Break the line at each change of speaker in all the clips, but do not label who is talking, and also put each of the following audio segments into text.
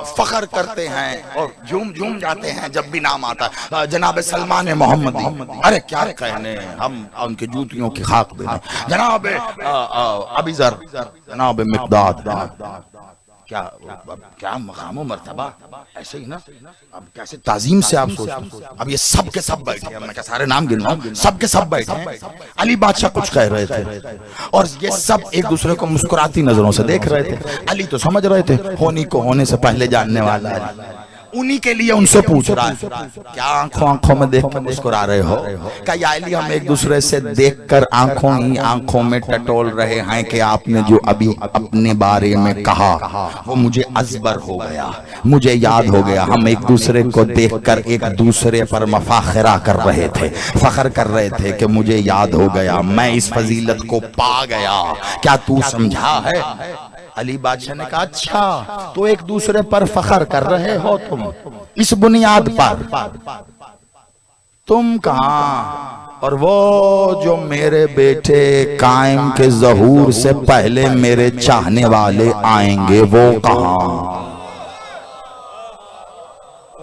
फख्र करते हैं और झूम झूम जाते हैं जब भी नाम आता है जनाब सलमान मोहम्मदी। अरे क्या कहने, हम उनके जूतियों की खाक देने। जनाब अबी ज़र, जनाब मिक़दाद, क्या मकाम मर्तबा, ऐसे ही ना। अब कैसे ताजीम से आप सोचते हैं। अब ये सब के सब बैठे हैं, मैं क्या सारे नाम गिन रहा हूं, सब के सब बैठे हैं। अली बादशाह कुछ कह रहे थे और ये सब एक दूसरे को मुस्कुराती नजरों से देख रहे थे। अली तो समझ रहे थे होनी को होने से पहले जानने वाला है। उन्हीं के लिए उनसे पूछ रहा है, क्या आंखों आंखों में देख कर मुस्कुरा रहे हो? क्या या अली हम एक दूसरे से देखकर आंखों ही आंखों में टटोल रहे हैं कि आपने जो अभी अपने बारे में कहा वो मुझे अजबर हो गया, मुझे याद हो गया। हम एक दूसरे को देखकर एक दूसरे पर मफाखरा कर रहे थे, फख्र कर रहे थे कि मुझे याद हो गया, मैं इस फजीलत को पा गया। क्या तू समझा है? अली बादशाह ने कहा, अच्छा तो एक दूसरे पर फख्र कर रहे हो तुम इस बुनियाद पर? तुम कहां? और वो जो मेरे बेटे कायम के ज़हूर से पहले मेरे चाहने वाले आएंगे वो कहां?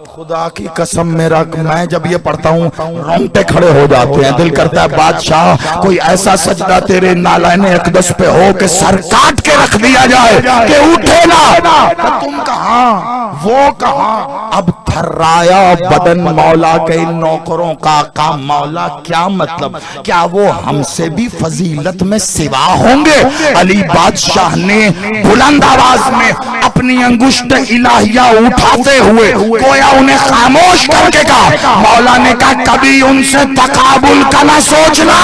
खुदा की कसम मेरा, मैं जब ये पढ़ता हूँ रोंगटे खड़े हो जाते हैं। दिल करता है बादशाह कोई ऐसा सजदा तेरे नालायन अक़दस पे हो कि सर काट के रख दिया जाए कि उठे ना। तो तुम कहां, वो कहां? अब थर्राया बदन मौला के इन नौकरों का काम मौला। क्या मतलब? क्या वो हमसे भी फजीलत में सिवा होंगे? अली बादशाह ने बुलंद आवाज में अपनी अंगुष्ठ इलाहिया उठाते हुए गोया उन्हें खामोश करके कहा। मौला ने कहा, कभी उनसे तकाबुल का ना सोचना।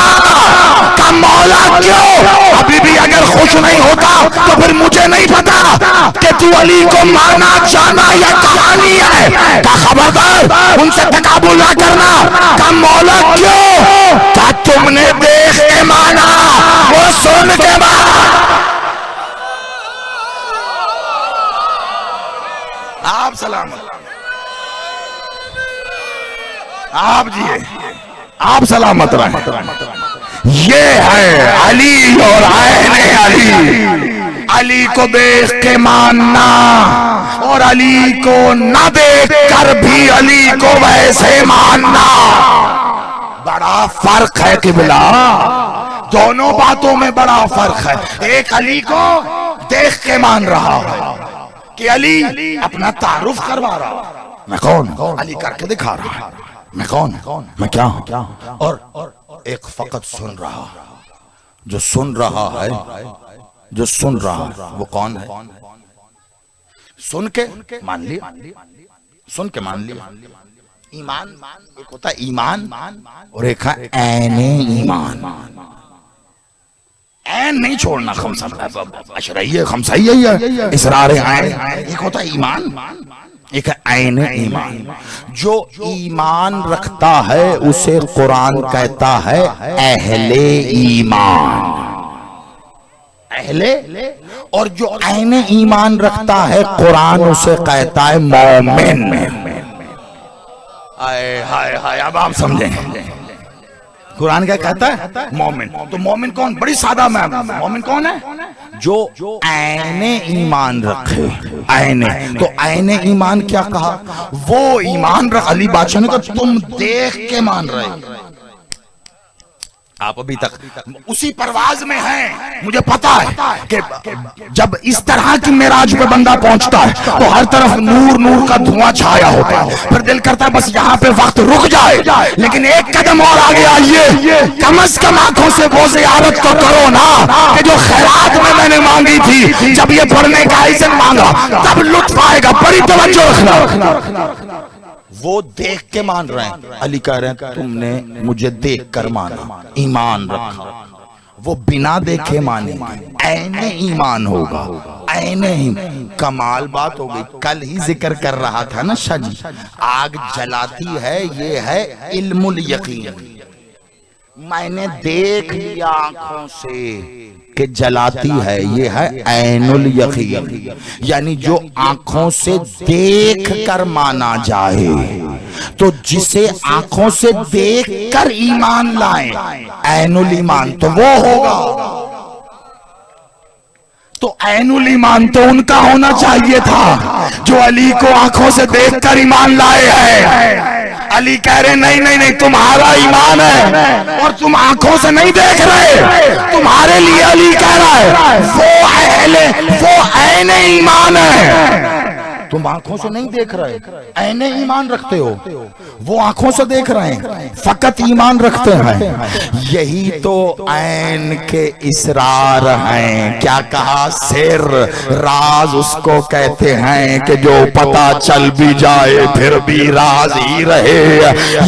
का मौला क्यों? अभी भी अगर खुश नहीं होता तो फिर मुझे नहीं पता कि तू अली को माना जाना या कहानी है। का खबरदार उनसे तकाबुल ना करना। का मौला क्यों? का तुमने देख के माना, वो सुन के माना। आप सलामत, आप जिए, आप सलामत रहे। ये है अली और आयने अली। अली को देख के मानना और अली को ना देख कर भी अली को वैसे मानना, बड़ा फर्क है किबला। दोनों बातों में बड़ा फर्क है। एक अली को देख के मान रहा है कि अली अपना तारुफ करवा रहा, मैं कौन? अली करके दिखा रहा है, मैं कौन, मैं क्या हूं। और एक फकत सुन रहा, जो सुन रहा है, जो सुन रहा है वो कौन है? सुन के मान लिया, सुन के मान लिया। ईमान एक होता है ईमान और एक है ऐने ईमान। ऐन नहीं छोड़ना, अशरइये खमसइये इसरार ऐन। एक होता है ईमान, एक है ऐन ईमान। जो ईमान रखता है उसे कुरान कहता है अहले ईमान, अहले। और जो ऐन ईमान रखता है कुरान उसे कहता है मोमिन। हाय हाय हाय, अब आप समझें कुरान क्या कहता है? मोमिन। तो मोमिन कौन? बड़ी सादा मैम, मोमिन कौन है? जो ऐने ईमान रखे। ऐने, तो ऐने ईमान क्या कहा? वो ईमान रख। अली बादशाह ने कहा तुम देख के मान रहे, आप अभी तक उसी परवाज में हैं। मुझे पता है कि जब इस तरह की मेराज पे बंदा पहुंचता है तो हर तरफ नूर नूर का धुआं छाया होता है, फिर दिल करता है बस यहाँ पे वक्त रुक जाए। लेकिन एक कदम और आगे आइए, कम से कम आंखों से वो ज़ियारत तो करो ना कि जो खैरात में मैंने मांगी थी। जब ये पढ़ने का इज़्ज़त मांगा तब लुत्फ आएगा। बड़ी तवज्जो रखना। वो देख के मान रहे हैं। अली कह रहे हैं तुमने मुझे देख कर माना, ईमान रखा। वो बिना देखे मानेंगे, ऐने ईमान होगा। ऐने ही कमाल बात हो गई। कल ही जिक्र कर रहा था ना शाह जी, आग जलाती है ये है इल्मुल यकीन। मैंने देख लिया आंखों से कि जलाती है ये है ऐनुल यकीन। यानी जो आंखों से देख कर माना जाए, तो जिसे आंखों से देख कर ईमान लाए ऐनुल ईमान, तो वो होगा। तो ऐनुल ईमान तो उनका होना चाहिए था जो अली को आंखों से देखकर ईमान लाए हैं। अली कह रहे नहीं नहीं नहीं, तुम्हारा ईमान है और तुम आंखों से नहीं देख रहे, तुम्हारे लिए अली कह रहा है वो ऐने ईमान है। तुम आंखों से नहीं देख रहे, ऐने ईमान रखते हो, वो आंखों से देख रहे हैं, फकत ईमान रखते हैं। यही तो ऐन के इसरार हैं। क्या कहा? सिर राज उसको कहते हैं कि जो पता चल भी जाए फिर भी राज ही रहे।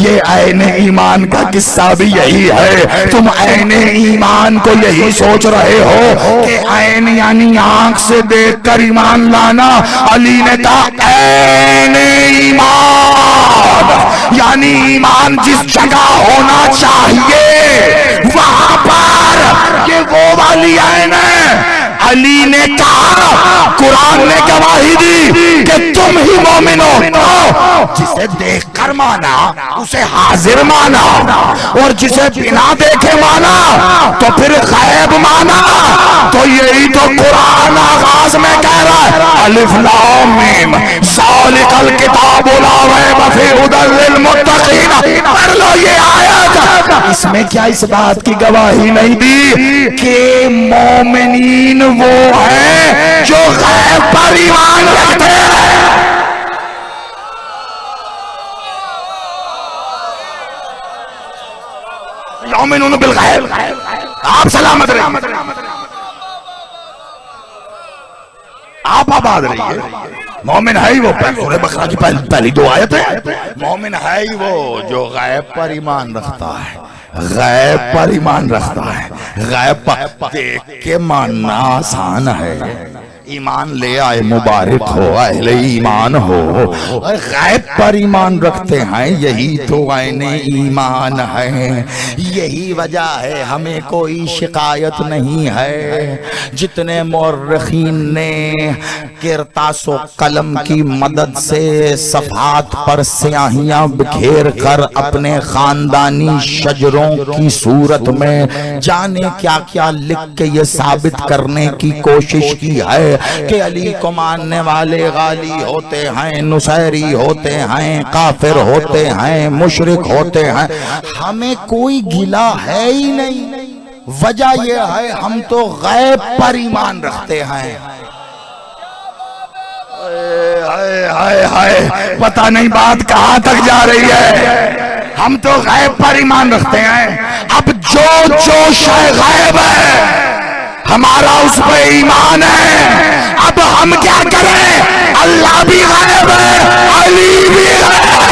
ये ऐन ईमान का किस्सा भी यही है। तुम ऐन ईमान को यही सोच रहे हो कि ऐन यानी आंख से देखकर ईमान लाना। अली ने कहा ऐन ईमान यानी ईमान जिस जगह होना चाहिए वहां पर ये वो वाली ऐन है। अली ने कहा, कुरान ने गवाही दी कि तुम ही मोमिन हो। जिसे देखकर माना उसे हाजिर माना, और जिसे बिना देखे माना तो फिर गैब माना। तो यही तो कुरान आगाज में कह रहा है, अलिफ लाम मीम ज़ालिकल किताबु ला रैब फीहि हुदल लिल मुत्तकीन। पढ़ लो ये आयत। इसमें क्या इस बात की गवाही नहीं दी कि मोमिनीन वो है जो गैब पर ईमान रखते हैं। युमिनून बिल गैब। आप सलामत रहिए, आप आबाद रहिए। मोमिन है ही वो, सूरह बकरा की पहली दो आयत है। मोमिन है ही वो जो गैब पर ईमान रखता है, गैब पर ईमान रखता है। गैब पर देख के मानना आसान है, ईमान ले आए मुबारक हो, अहले ईमान हो। और गैब पर ईमान रखते हैं, यही तो ऐने ईमान है। यही वजह है हमें कोई शिकायत नहीं है। जितने मुर्रिखीन ने किरतासो कलम की मदद से सफात पर स्याहियां बिखेर कर अपने खानदानी शजरों की सूरत में जाने क्या क्या लिख के ये साबित करने की कोशिश की है कि अली को मानने वाले गाली होते हैं, नुसैरी होते हैं, काफिर होते हैं, मुशरिक होते हैं। हमें कोई गिला है ही नहीं। वजह यह है हम तो गैब पर ईमान रखते हैं। हाय हाय हाय, पता नहीं बात कहां तक जा रही है। हम तो गैब पर ईमान रखते हैं। अब जो शय गैब है हमारा उस पे ईमान है। अब हम क्या करें? अल्लाह भी गैब है, अली भी गैब है।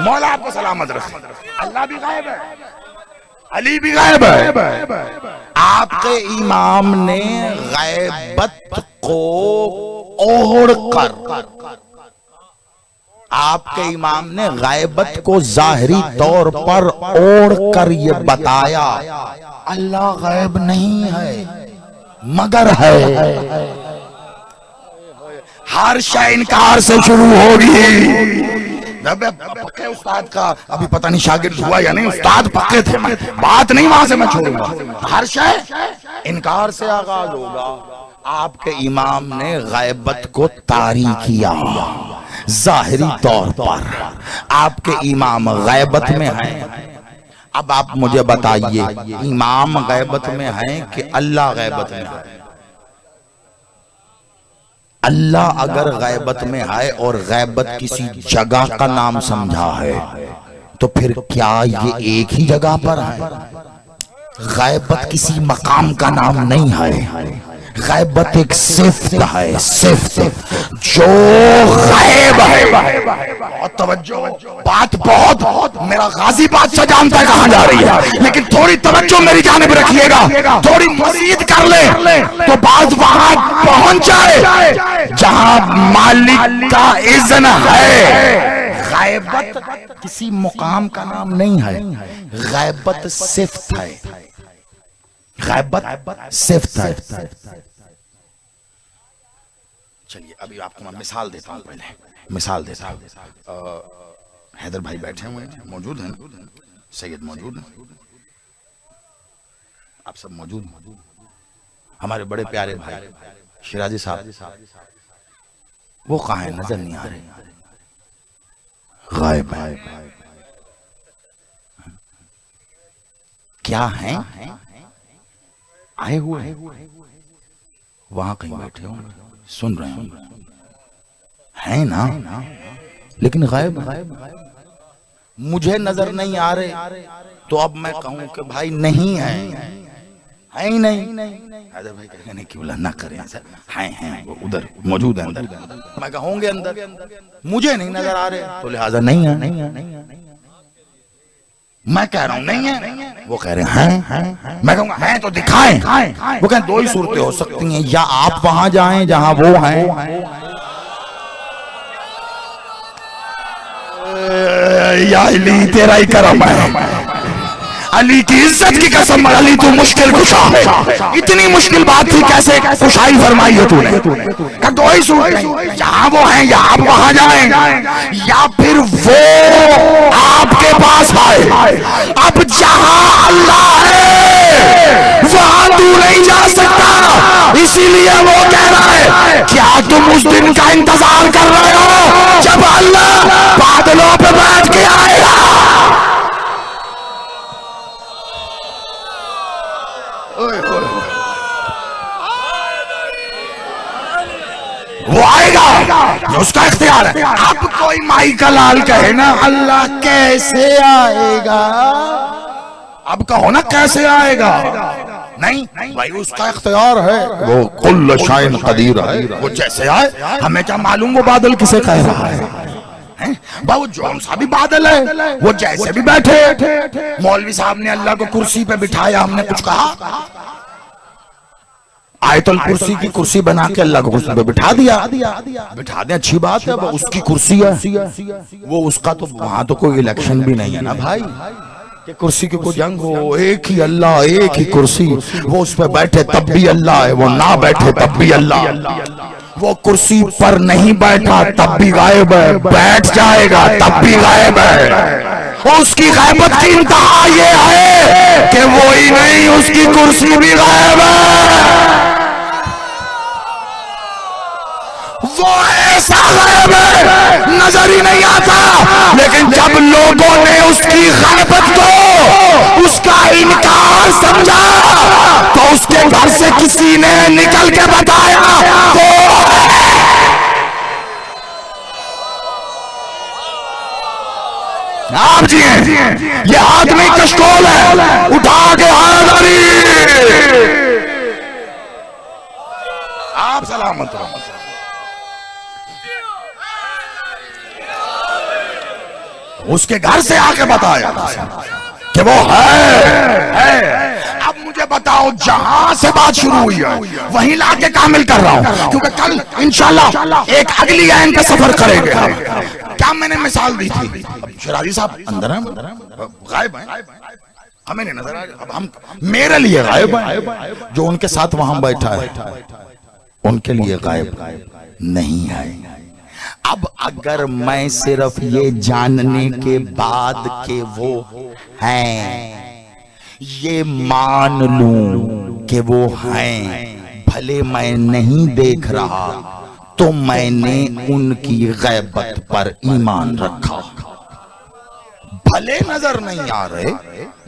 मौला आपको सलामत रखे। अल्लाह भी गायब है, अली भी गायब है। आपके इमाम ने गैबत को ओढ़कर, आपके इमाम ने गैबत को जाहिरी तौर पर ओढ़कर ये बताया अल्लाह गैब नहीं है मगर है। हर शय इनकार से शुरू होगी। पक्के उस्ताद का अभी पता नहीं शागिर्द हुआ या नहीं, उस्ताद पक्के थे, बात नहीं वहां से मैं छोड़ूंगा। हर शय इनकार से आगाज होगा। आपके इमाम ने गैबत को तारी किया जाहिरी तौर पर। आपके इमाम गैबत में हैं। अब आप मुझे बताइए, इमाम गैबत में हैं कि अल्लाह गैबत में है? अल्लाह अगर गैबत में है और गैबत किसी जगह का नाम समझा है तो फिर क्या ये एक ही जगह पर है? गैबत किसी मकाम का नाम नहीं है। गैबत एक सिफ्त है, सिफ्त जो गैब है। बहुत तवज्जो, बात बहुत मेरा गाजी बादशाह जानता है कहां जा रही है, लेकिन थोड़ी तवज्जो मेरी जानिब रखिएगा, थोड़ी मज़ीद कर ले तो बात वहां पहुंच जाए जहां मालिक का इज़्न है। गैबत किसी मुकाम का नाम नहीं है, गैबत सिफ्त है, गैबत सिफ्त है। चलिए अभी आपको मैं मिसाल देता हूँ, पहले मिसाल देता हूँ। हैदर भाई बैठे हुए हैं, मौजूद हैं ना, सैयद मौजूद हैं, आप सब मौजूद हैं, हमारे बड़े प्यारे भाई शिराजी साहब, वो कहाँ है, नजर नहीं आ रहे, गायब है, क्या है, आए हुए हैं, वहां कहीं बैठे होंगे, सुन रहे होंगे, है ना, लेकिन गायब है, मुझे नजर नहीं आ रहे, तो अब मैं कहूं कि भाई नहीं है ही नहीं। हैदर भाई कहने की बोला ना करें सर, हैं वो उधर मौजूद है अंदर, मैं कहूंगे अंदर, मुझे नहीं नजर आ रहे, तो लिहाजा नहीं है, मैं कह रहा हूं नहीं है, वो कह रहे हैं, मैं कहूंगा हैं तो दिखाएं, वो कहें दो ही सूरतें हो सकती हैं, या आप वहां जाएं जहां वो हैं, या अली तेरा ही करम है, अली की इज्जत की कसम, अली तू मुश्किल कुशा है, इतनी मुश्किल बात थी कैसे कुशाई फरमाई है तूने, का दो ही सूरत है, जहां वो हैं या आप वहां जाएं, या फिर वो आपके पास आए, अब जहां अल्लाह है वहां तू नहीं जा सकता, इसीलिए वो कह रहा है क्या तुम उस दिन का इंतजार कर रहे हो जब अल्लाह बादलों पे बैठ के आएगा, वो आएगा, ये उसका इख्तियार है। अब कोई माई का लाल कहे ना अल्लाह कैसे आएगा, अब कहो ना कैसे आएगा, नहीं भाई उसका इख्तियार है, वो कुल्ल शाइन कदीर है, वो जैसे आए, हमें क्या मालूम वो बादल किसे कह रहा है, वो जौन सा भी बादल है, वो जैसे भी बैठे, मौलवी साहब ने अल्लाह को कुर्सी पे बिठाया, हमने कुछ कहा, आयतुल कुर्सी की कुर्सी बना के अल्लाह को कुर्सी पे बिठा दिया, बिठा दे, अच्छी बात है, वो उसकी कुर्सी है, वो उसका, तो वहां तो कोई इलेक्शन भी नहीं है ना भाई कि कुर्सी की कोई जंग हो, एक ही अल्लाह, एक ही कुर्सी, वो उस पर बैठे तब भी अल्लाह है, वो ना बैठे तब भी अल्लाह, वो कुर्सी पर नहीं बैठा तब भी गायब है, बैठ जाएगा तब भी गायब है, उसकी गायबत की इंतहा ये है कि वो ही नहीं उसकी कुर्सी भी गायब है, वो ऐसा गायब है नजर ही नहीं आता, लेकिन जब लोगों ने उसकी गायबत को उसका इनकार समझा तो उसके घर से किसी ने निकल के बताया तो आप जी हैं, ये आदमी कशकोल है, उठा के हाज़री, आप सलामत रहो, उसके घर से आके बताया कि वो है। अब मुझे बताओ जहां से बात शुरू हुई है वहीं लाके कामिल कर रहा हूं, क्योंकि कल इंशाल्लाह एक अगली आयन का सफर करेंगे। क्या मैंने मिसाल दी थी, शिराजी साहब अंदर हैं, गायब हैं, हमें नहीं नजर आ रहा, अब हम मेरे लिए गायब हैं, जो उनके साथ वहां बैठा है उनके लिए गायब नहीं है। अब अगर मैं सिर्फ ये जानने के बाद कि वो हैं ये मान लूं कि वो हैं, भले मैं नहीं देख रहा तो मैंने उनकी गैबत पर ईमान रखा, भले नजर नहीं आ रहे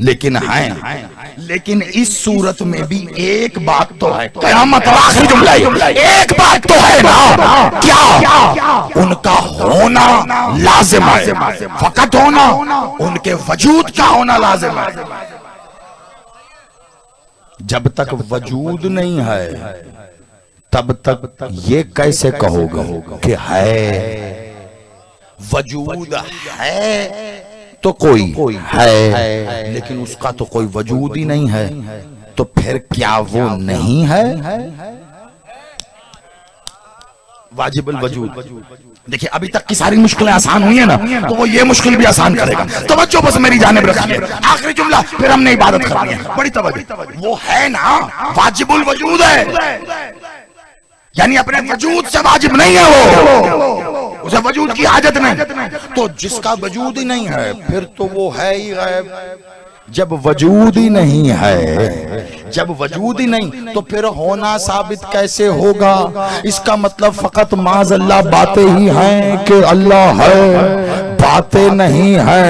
लेकिन हैं। लेकिन इस सूरत में भी एक बात तो है, क़यामत आखिरी जुमला, एक बात तो है ना, क्या उनका होना लाजिम है, फकत होना, उनके वजूद का होना लाजिम है। जब तक वजूद नहीं है तब तक ये कैसे कहोगे कि है, वजूद है तो कोई है, लेकिन उसका तो कोई वजूद ही नहीं है, तो फिर क्या वो नहीं है? वाजिबुल वजूद। देखिए अभी तक की सारी मुश्किलें आसान हुई है ना, तो वो ये मुश्किल भी आसान करेगा। तवज्जो बस मेरी जानिब रखिए, आखिरी जुमला फिर हमने इबादत करनी है, बड़ी तवज्जो। वो है ना, वाजिबुल वजूद है, यानी अपने वजूद से वाजिब नहीं है वो, उसे वजूद की हाजत नहीं। तो जिसका वजूद ही नहीं है फिर तो वो है ही गायब। जब वजूद ही नहीं है, जब वजूद ही नहीं तो फिर होना साबित कैसे होगा? इसका मतलब फकत माज अल्लाह बातें ही हैं कि अल्लाह है, बातें नहीं है।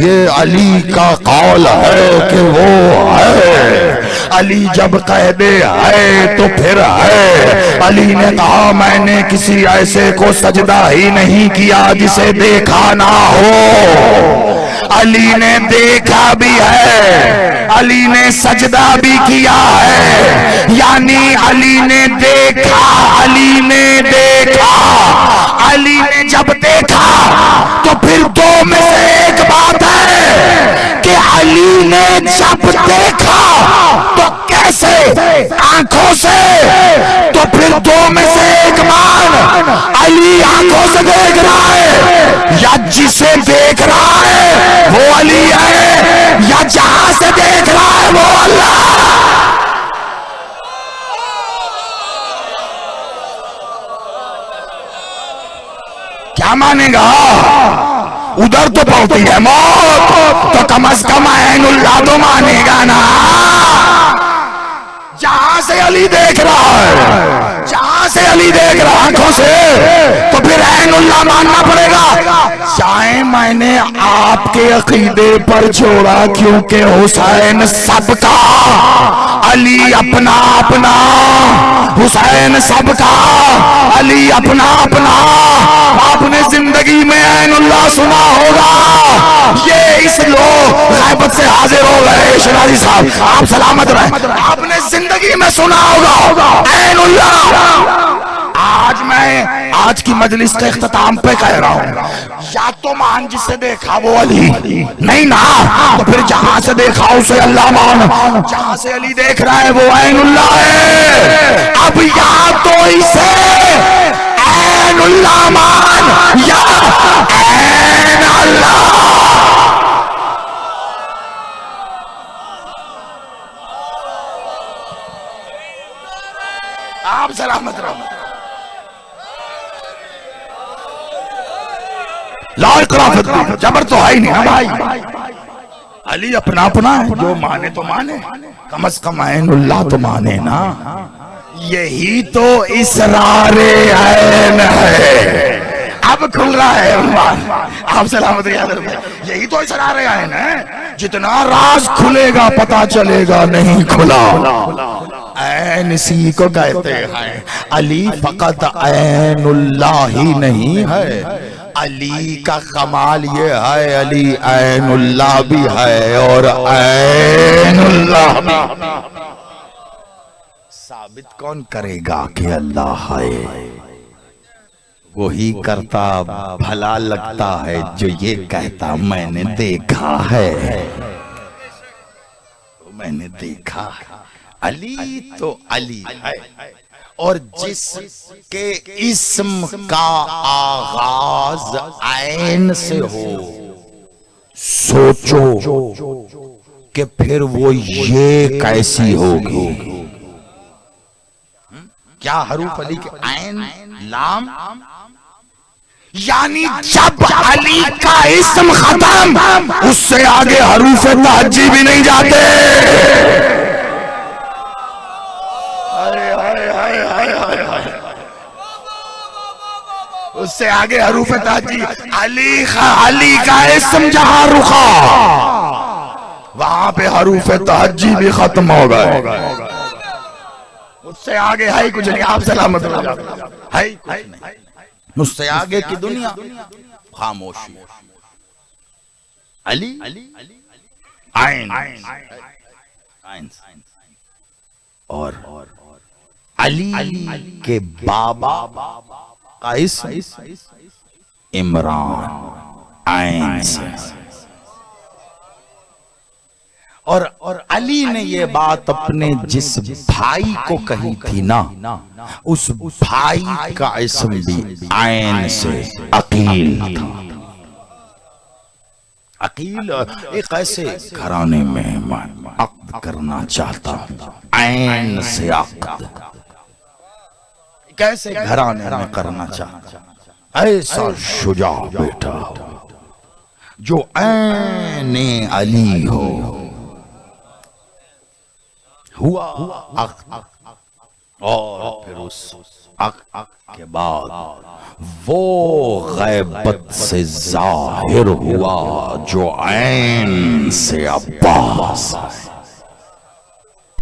ये अली का कौल है कि वो है। अली जब कह दे है तो फिर है। अली ने कहा मैंने किसी ऐसे को सजदा ही नहीं किया जिसे देखा ना हो। अली ने देखा भी है, अली ने सजदा भी किया है, यानी अली ने देखा, अली ने देखा। अली ने जब देखा तो फिर दो में से एक बात है कि अली ने जब देखा तो कैसे? आंखों से। तो फिर दो में से एक मान, अली आंखों से देख रहा है या जिसे देख रहा है वो अली है, या जहां से देख रहा है वो अल्लाह। क्या मानेगा? उधर तो पहुंची है मौत, तो कम से कम ऐनुल्लाह तो मानेगा ना। जहां से अली देख रहा है, जहां से अली देख रहा आंखों से, तो फिर ऐनुल्लाह मानना पड़ेगा। चाहे मैंने आपके अकीदे पर छोड़ा क्योंकि हुसैन सबका, अली अपना अपना, हुसैन सबका, अली अपना अपना। आपने जिंदगी में ऐनुल्लाह सुना होगा। ये इस लोग गैबत से हाजिर हो गए शराजी साहब, आप सलामत रहे। आपने जिंदगी में सुना होगा ऐनुल्लाह। आज मैं आज की मजलिस के इख्तिताम पे कह रहा हूँ, या तो मान जिसे देखा वो अली नहीं ना, तो फिर जहां से देखा उसे अल्लाह मान। जहां से अली देख रहा है वो ऐनुल्लाह है। अब या तो इसे ऐनुल्लाह मान या ऐन अल्लाह। आप सलामत रहो। जबर तो है ही नहीं भाई। अली अपना अपना है, जो माने तो माने, कम से कम ऐनुल्लाह तो माने ना। यही तो इसरारे ऐन है। अब खुल रहा है। आप सलामत याद रखिए, यही तो इसरारे ऐन है। जितना राज खुलेगा पता चलेगा नहीं खुला। ऐन इसी को कहते हैं। अली फकत ऐनुल्लाह ही नहीं है, अली का कमाल ये है अली ऐनुल्लाह भी है और ऐनुल्लाह भी। साबित कौन करेगा कि अल्लाह है? वही करता भला लगता है जो ये कहता मैंने देखा है, मैंने देखा है। अली तो अली है, और जिसके इस्म का आगाज ऐन से हो, सोचो कि फिर वो ये कैसी होगी। क्या हरूफ अली के ऐन लाम, यानी जब अली का इस्म खत्म उससे आगे हरूफ तहज्जी भी नहीं जाते। उससे आगे हरूफ तहज्जी, अली का इस्म जहां रुका वहां पे हरूफ तहज्जी भी खत्म हो गए। उससे आगे है कुछ नहीं। आप सलामत हो जाओ, है कुछ नहीं। उससे आगे की दुनिया खामोशी। अली आइन और अली के बाबा का इस्म इमरान आइन से। और अली ने ये बात अपने जिस भाई को कही थी ना, उस भाई का इस्म भी आइन से अकील था। अकील एक ऐसे घराने में मैं अक्द करना चाहता हूं, आइन से अक्द। कैसे घराने में करना चाहता, ऐसा शुजा बेटा जो ऐने अली हो। हुआ और फिर उस के बाद वो गैबत से जाहिर हुआ जो ऐन से अब्बास है।